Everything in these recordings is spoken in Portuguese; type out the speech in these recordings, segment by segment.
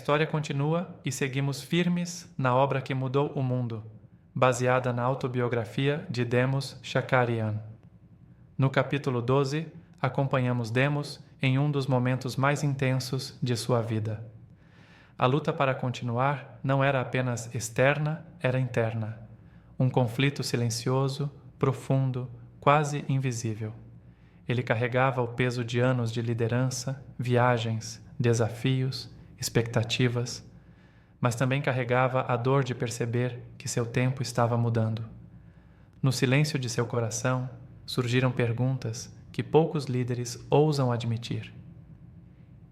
história continua e seguimos firmes na obra que mudou o mundo, baseada na autobiografia de Demos Shakarian. No capítulo 12, acompanhamos Demos em um dos momentos mais intensos de sua vida. A luta para continuar não era apenas externa, era interna. Um conflito silencioso, profundo, quase invisível. Ele carregava o peso de anos de liderança, viagens, desafios, expectativas, mas também carregava a dor de perceber que seu tempo estava mudando. No silêncio de seu coração, surgiram perguntas que poucos líderes ousam admitir.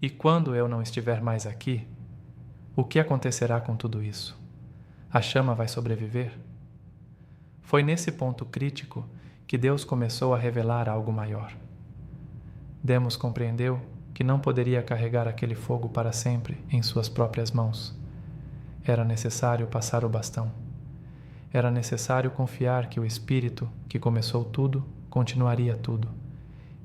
E quando eu não estiver mais aqui, o que acontecerá com tudo isso? A chama vai sobreviver? Foi nesse ponto crítico que Deus começou a revelar algo maior. Demos compreendeu que não poderia carregar aquele fogo para sempre em suas próprias mãos. Era necessário passar o bastão. Era necessário confiar que o Espírito, que começou tudo, continuaria tudo.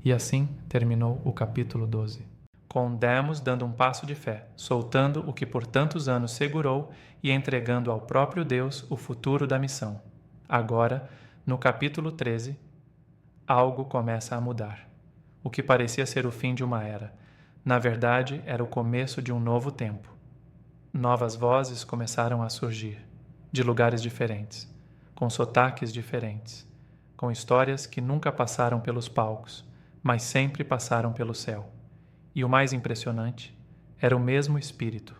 E assim terminou o capítulo 12. Com Demos dando um passo de fé, soltando o que por tantos anos segurou e entregando ao próprio Deus o futuro da missão. Agora, no capítulo 13, algo começa a mudar. O que parecia ser o fim de uma era, na verdade, era o começo de um novo tempo. Novas vozes começaram a surgir, de lugares diferentes, com sotaques diferentes, com histórias que nunca passaram pelos palcos, mas sempre passaram pelo céu. E o mais impressionante, era o mesmo Espírito,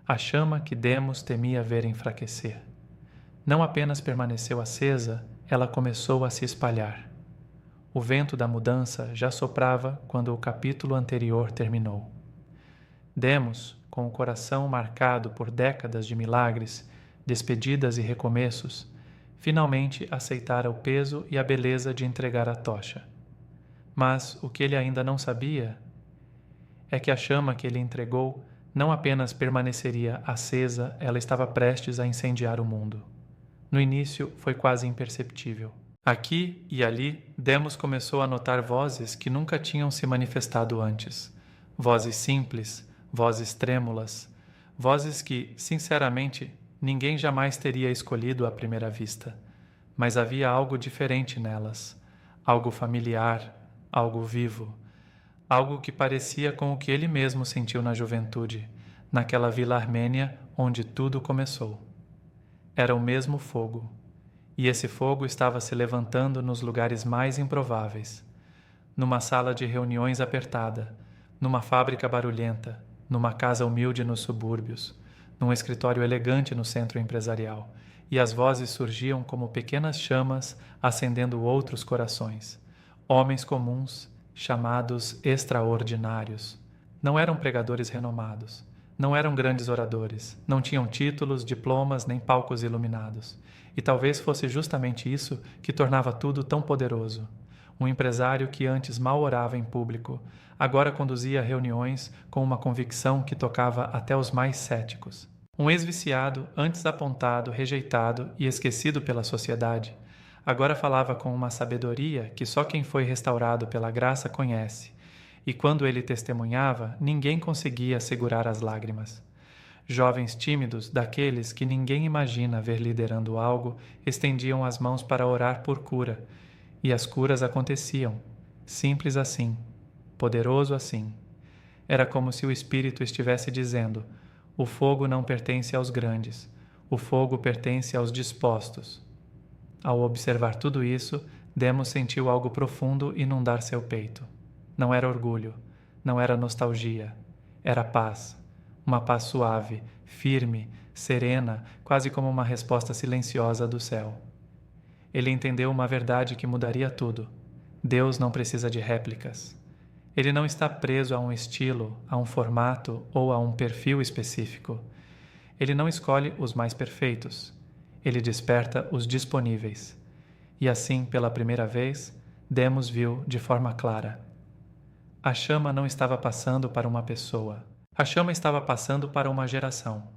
a chama que Demos temia ver enfraquecer. Não apenas permaneceu acesa, ela começou a se espalhar. O vento da mudança já soprava quando o capítulo anterior terminou. Demos, com o coração marcado por décadas de milagres, despedidas e recomeços, finalmente aceitara o peso e a beleza de entregar a tocha. Mas o que ele ainda não sabia é que a chama que ele entregou não apenas permaneceria acesa, ela estava prestes a incendiar o mundo. No início foi quase imperceptível. Aqui e ali, Demos começou a notar vozes que nunca tinham se manifestado antes. Vozes simples, vozes trêmulas, vozes que, sinceramente, ninguém jamais teria escolhido à primeira vista. Mas havia algo diferente nelas, algo familiar, algo vivo, algo que parecia com o que ele mesmo sentiu na juventude, naquela vila armênia onde tudo começou. Era o mesmo fogo. E esse fogo estava se levantando nos lugares mais improváveis. Numa sala de reuniões apertada, numa fábrica barulhenta, numa casa humilde nos subúrbios, num escritório elegante no centro empresarial, e as vozes surgiam como pequenas chamas acendendo outros corações. Homens comuns, chamados extraordinários. Não eram pregadores renomados, não eram grandes oradores, não tinham títulos, diplomas nem palcos iluminados. E talvez fosse justamente isso que tornava tudo tão poderoso. Um empresário que antes mal orava em público, agora conduzia reuniões com uma convicção que tocava até os mais céticos. Um ex-viciado, antes apontado, rejeitado e esquecido pela sociedade, agora falava com uma sabedoria que só quem foi restaurado pela graça conhece. E quando ele testemunhava, ninguém conseguia segurar as lágrimas. Jovens tímidos, daqueles que ninguém imagina ver liderando algo, estendiam as mãos para orar por cura, e as curas aconteciam, simples assim, poderoso assim. Era como se o Espírito estivesse dizendo: o fogo não pertence aos grandes, o fogo pertence aos dispostos. Ao observar tudo isso, Demos sentiu algo profundo inundar seu peito. Não era orgulho, não era nostalgia, era paz. Uma paz suave, firme, serena, quase como uma resposta silenciosa do céu. Ele entendeu uma verdade que mudaria tudo. Deus não precisa de réplicas. Ele não está preso a um estilo, a um formato ou a um perfil específico. Ele não escolhe os mais perfeitos. Ele desperta os disponíveis. E assim, pela primeira vez, Demos viu de forma clara. A chama não estava passando para uma pessoa. A chama estava passando para uma geração.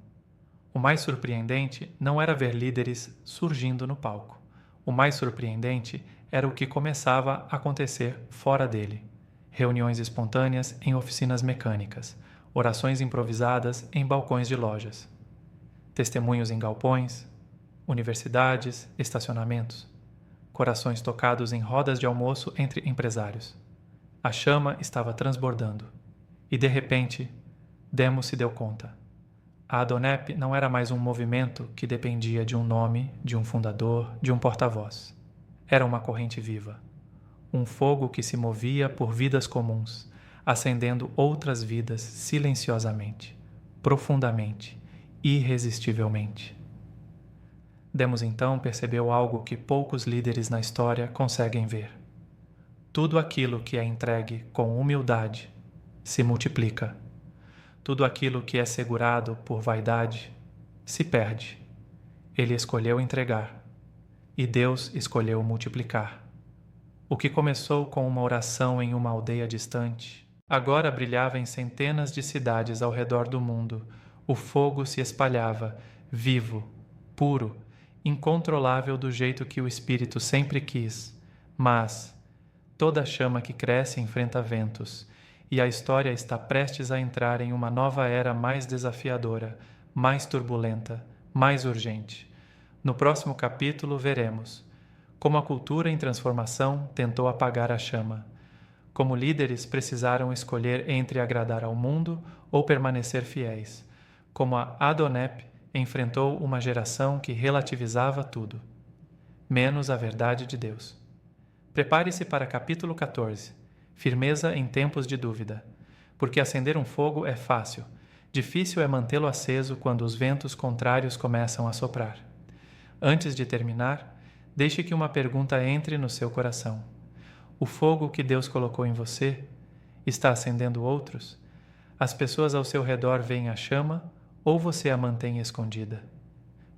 O mais surpreendente não era ver líderes surgindo no palco. O mais surpreendente era o que começava a acontecer fora dele. Reuniões espontâneas em oficinas mecânicas. orações improvisadas em balcões de lojas, testemunhos em galpões, universidades, estacionamentos, corações tocados em rodas de almoço entre empresários. A chama estava transbordando. E, de repente, Demos se deu conta. A Adonep não era mais um movimento que dependia de um nome, de um fundador, de um porta-voz. Era uma corrente viva. Um fogo que se movia por vidas comuns, acendendo outras vidas silenciosamente, profundamente, irresistivelmente. Demos então percebeu algo que poucos líderes na história conseguem ver. Tudo aquilo que é entregue com humildade se multiplica. Tudo aquilo que é segurado por vaidade se perde. Ele escolheu entregar, e Deus escolheu multiplicar. O que começou com uma oração em uma aldeia distante, agora brilhava em centenas de cidades ao redor do mundo. O fogo se espalhava, vivo, puro, incontrolável do jeito que o Espírito sempre quis. Mas toda chama que cresce enfrenta ventos, e a história está prestes a entrar em uma nova era mais desafiadora, mais turbulenta, mais urgente. No próximo capítulo veremos como a cultura em transformação tentou apagar a chama, como líderes precisaram escolher entre agradar ao mundo ou permanecer fiéis, como a Adonep enfrentou uma geração que relativizava tudo, menos a verdade de Deus. Prepare-se para capítulo 14. Firmeza em tempos de dúvida. Porque acender um fogo é fácil. Difícil é mantê-lo aceso quando os ventos contrários começam a soprar. Antes de terminar, deixe que uma pergunta entre no seu coração. O fogo que Deus colocou em você está acendendo outros? As pessoas ao seu redor veem a chama ou você a mantém escondida?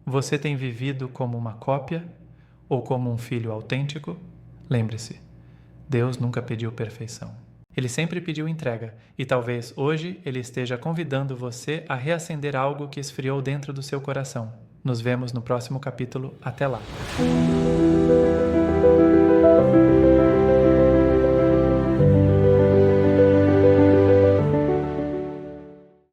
Você tem vivido como uma cópia ou como um filho autêntico? Lembre-se, Deus nunca pediu perfeição. Ele sempre pediu entrega, e talvez hoje Ele esteja convidando você a reacender algo que esfriou dentro do seu coração. Nos vemos no próximo capítulo. Até lá!